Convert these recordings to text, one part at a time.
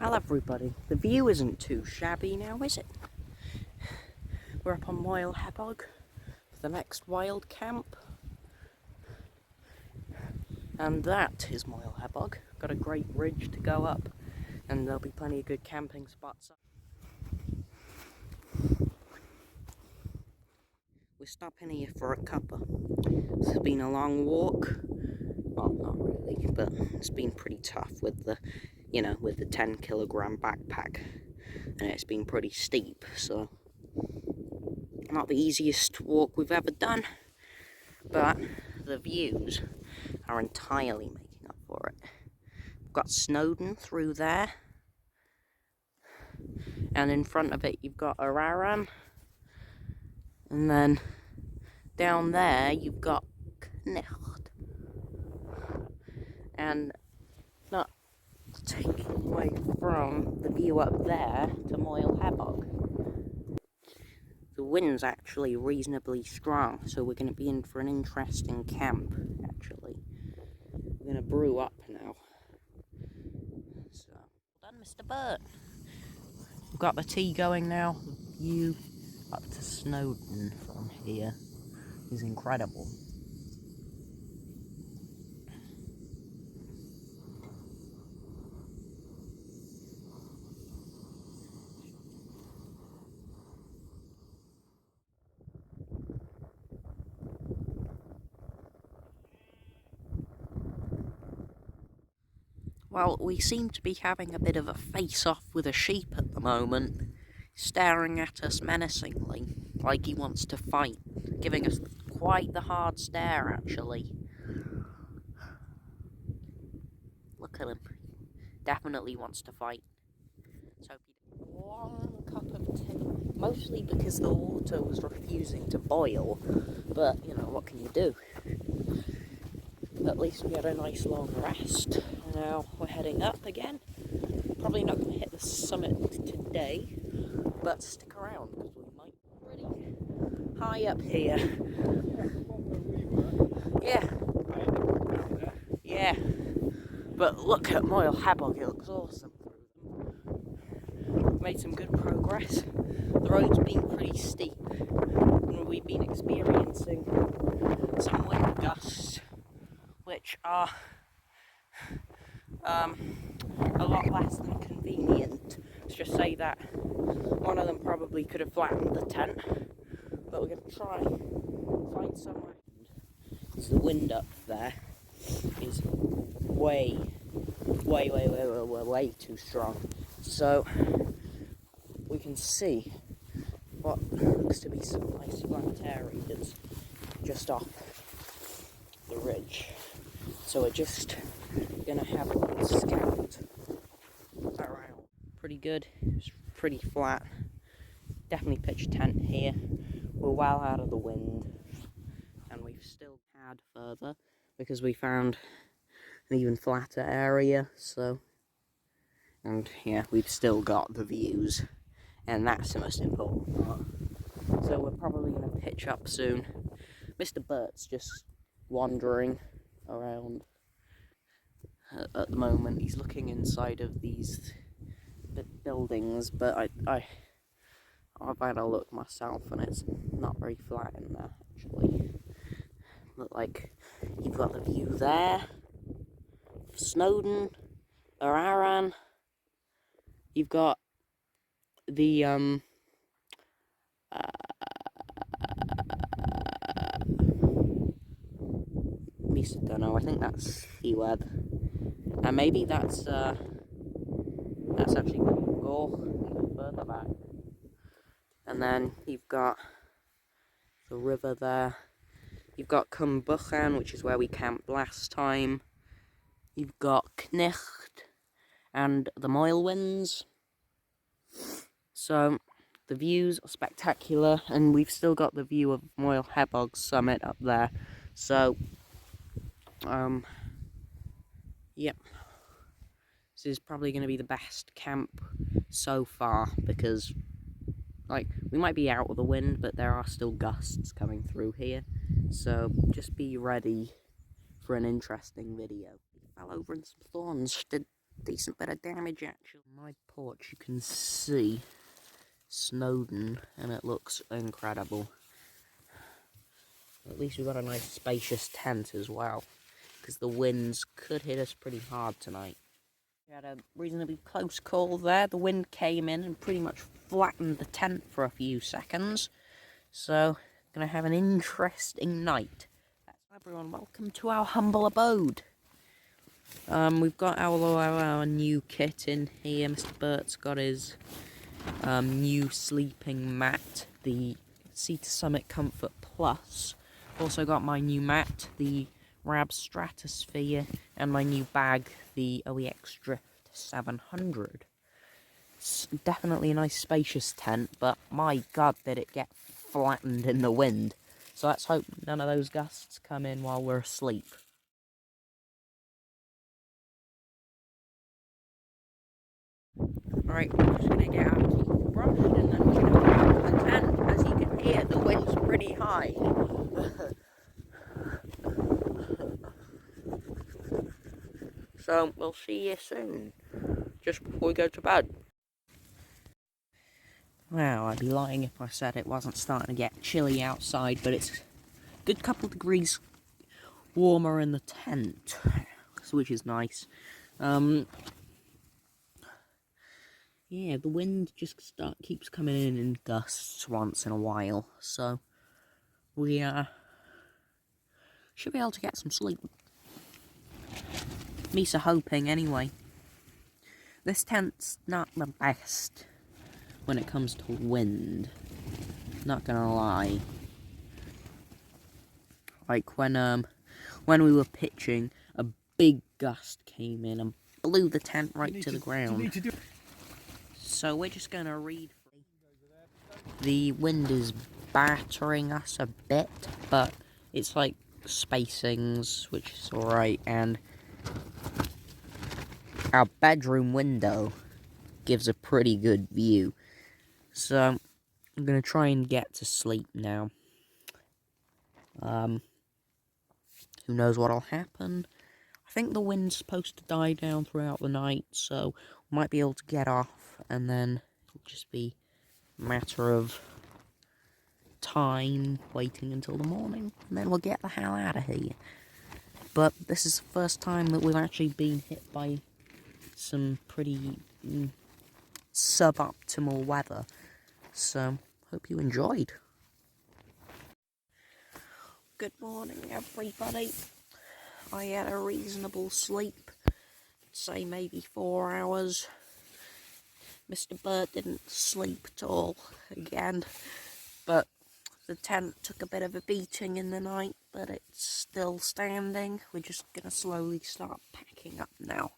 Hello everybody, the view isn't too shabby now, is it? We're up on Moel Hebog for the next wild camp. And that is Moel Hebog. Got a great ridge to go up and there'll be plenty of good camping spots. We're stopping here for a cuppa. It's been a long walk. Well, not really, but it's been pretty tough with the, with the 10 kilogram backpack. And it's been pretty steep, so not the easiest walk we've ever done. But the views are entirely making up for it. We've got Snowdon through there. And in front of it you've got Araran. And then down there you've got Knecht. And not taking away from the view up there to Moel Hebog. The wind's actually reasonably strong, so we're going to be in for an interesting camp, actually. We're going to brew up now. So, well done, Mr. Burt. We've got the tea going now. The view up to Snowdon from here is incredible. Well, we seem to be having a bit of a face-off with a sheep at the moment, staring at us menacingly, like he wants to fight, giving us quite the hard stare, actually. Look at him. Definitely wants to fight. So, one cup of tea, mostly because the water was refusing to boil, but, what can you do? At least we had a nice long rest. Now we're heading up again. Probably not going to hit the summit today, but stick around because we might be pretty high up here. Yeah. But look at Moel Hebog, it looks awesome. We've made some good progress. The road's been pretty steep, and we've been experiencing some wind gusts, which are a lot less than convenient. Let's just say that one of them probably could have flattened the tent, but we're going to try find somewhere. So the wind up there is way too strong. So we can see what looks to be some nice flat area that's just off the ridge. So we're just gonna have a little scout around. Pretty good, it's pretty flat. Definitely pitch a tent here. We're well out of the wind, and we've still had further because we found an even flatter area. So, and yeah, we've still got the views, and that's the most important part. So we're probably gonna pitch up soon. Mr. Burt's just wandering around at the moment. He's looking inside of these buildings, but I've had a look myself and it's not very flat in there, actually. Look like you've got the view there, Snowdon, Araran. You've got the I don't know, I think that's Web. And maybe that's actually Gore further back. And then you've got the river there. You've got Cumbuchan, which is where we camped last time. You've got Knecht and the Moelwinds. So the views are spectacular, and we've still got the view of Moel Hebog's summit up there. So yep, this is probably going to be the best camp so far, because we might be out of the wind, but there are still gusts coming through here, so just be ready for an interesting video. Fell over in some thorns. decent bit of damage actually. On my porch you can see Snowdon and it looks incredible. At least we've got a nice spacious tent as well, because the winds could hit us pretty hard tonight. We had a reasonably close call there. The wind came in and pretty much flattened the tent for a few seconds. So, gonna have an interesting night. Hello everyone, welcome to our humble abode. We've got our new kit in here. Mr. Bert's got his new sleeping mat, the Sea to Summit Comfort Plus. Also got my new mat, the Rab Stratosphere, and my new bag, the OEX Drift 700. It's definitely a nice spacious tent, but my god did it get flattened in the wind. So let's hope none of those gusts come in while we're asleep. Alright, I'm just gonna get our teeth brushed and then we're gonna put out the tent. As you can hear, the wind's pretty high. So we'll see you soon, just before we go to bed. Well, I'd be lying if I said it wasn't starting to get chilly outside, but it's a good couple degrees warmer in the tent, which is nice. Yeah, the wind just keeps coming in gusts once in a while, so we should be able to get some sleep. Me so hoping anyway. This tent's not the best when it comes to wind, not gonna lie. Like when we were pitching, a big gust came in and blew the tent right to the ground. So we're just gonna read. The wind is battering us a bit, but it's like spacings, which is alright, and our bedroom window gives a pretty good view. So I'm gonna try and get to sleep now. Who knows what'll happen. I think the wind's supposed to die down throughout the night, so we might be able to get off, and then it'll just be a matter of time waiting until the morning, and then we'll get the hell out of here. But this is the first time that we've actually been hit by some pretty suboptimal weather, so hope you enjoyed. Good morning everybody. I had a reasonable sleep, say maybe 4 hours. Mr. Bird didn't sleep at all again, but the tent took a bit of a beating in the night, but it's still standing. We're just gonna slowly start packing up now.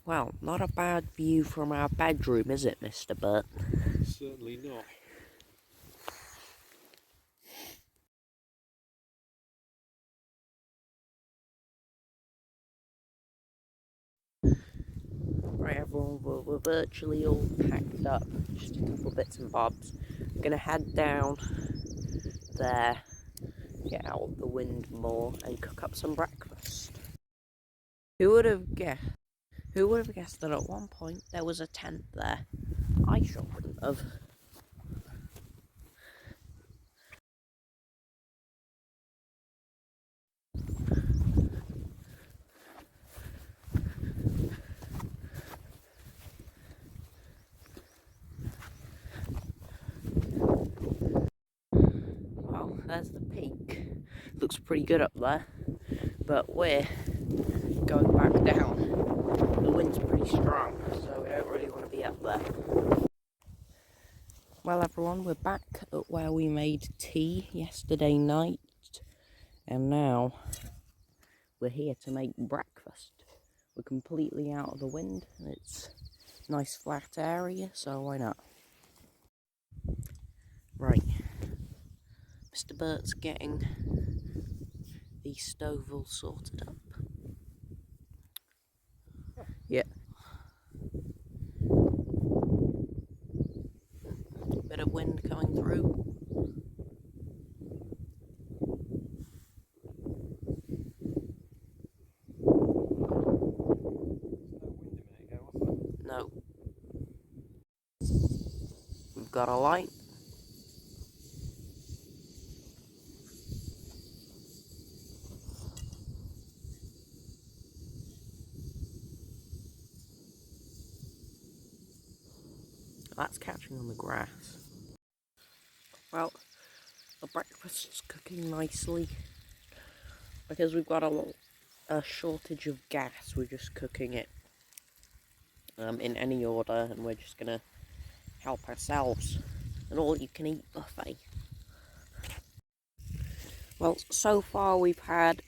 Well, not a bad view from our bedroom, is it, Mr. Burt? Certainly not. Right, everyone, we're virtually all packed up. Just a couple bits and bobs. I'm gonna head down there, get out of the wind more, and cook up some breakfast. Who would have guessed? Who would have guessed that at one point there was a tent there? I sure wouldn't have. Well, there's the peak. Looks pretty good up there, but we're going back down. The wind's pretty strong, so we don't really want to be up there. Well everyone, we're back at where we made tea yesterday night, and now we're here to make breakfast. We're completely out of the wind, and it's a nice flat area, so why not? Right, Mr. Bert's getting the stove all sorted up. Yeah. Bit of wind coming through. got a light. That's catching on the grass. Well, the breakfast's cooking nicely. Because we've got a shortage of gas, we're just cooking it in any order, and we're just gonna help ourselves. An all-you-can-eat buffet. Well, so far we've had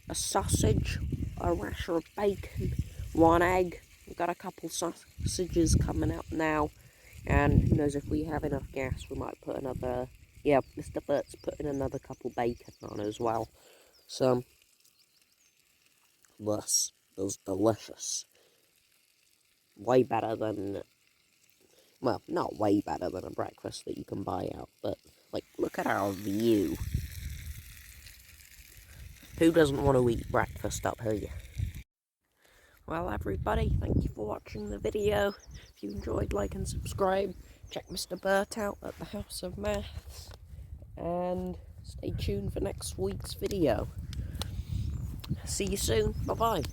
a sausage, a rasher of bacon, 1 egg. We've got a couple sausages coming out now, and who knows, if we have enough gas, we might put another. Yeah, Mr. Bert's putting another couple bacon on as well. So, this is delicious. Way better than, well, not way better than a breakfast that you can buy out, but, like, look at our view. Who doesn't want to eat breakfast up here? Well, everybody, thank you for watching the video. If you enjoyed, like and subscribe. Check Mr. Bert out at the House of Maths. And stay tuned for next week's video. See you soon. Bye-bye.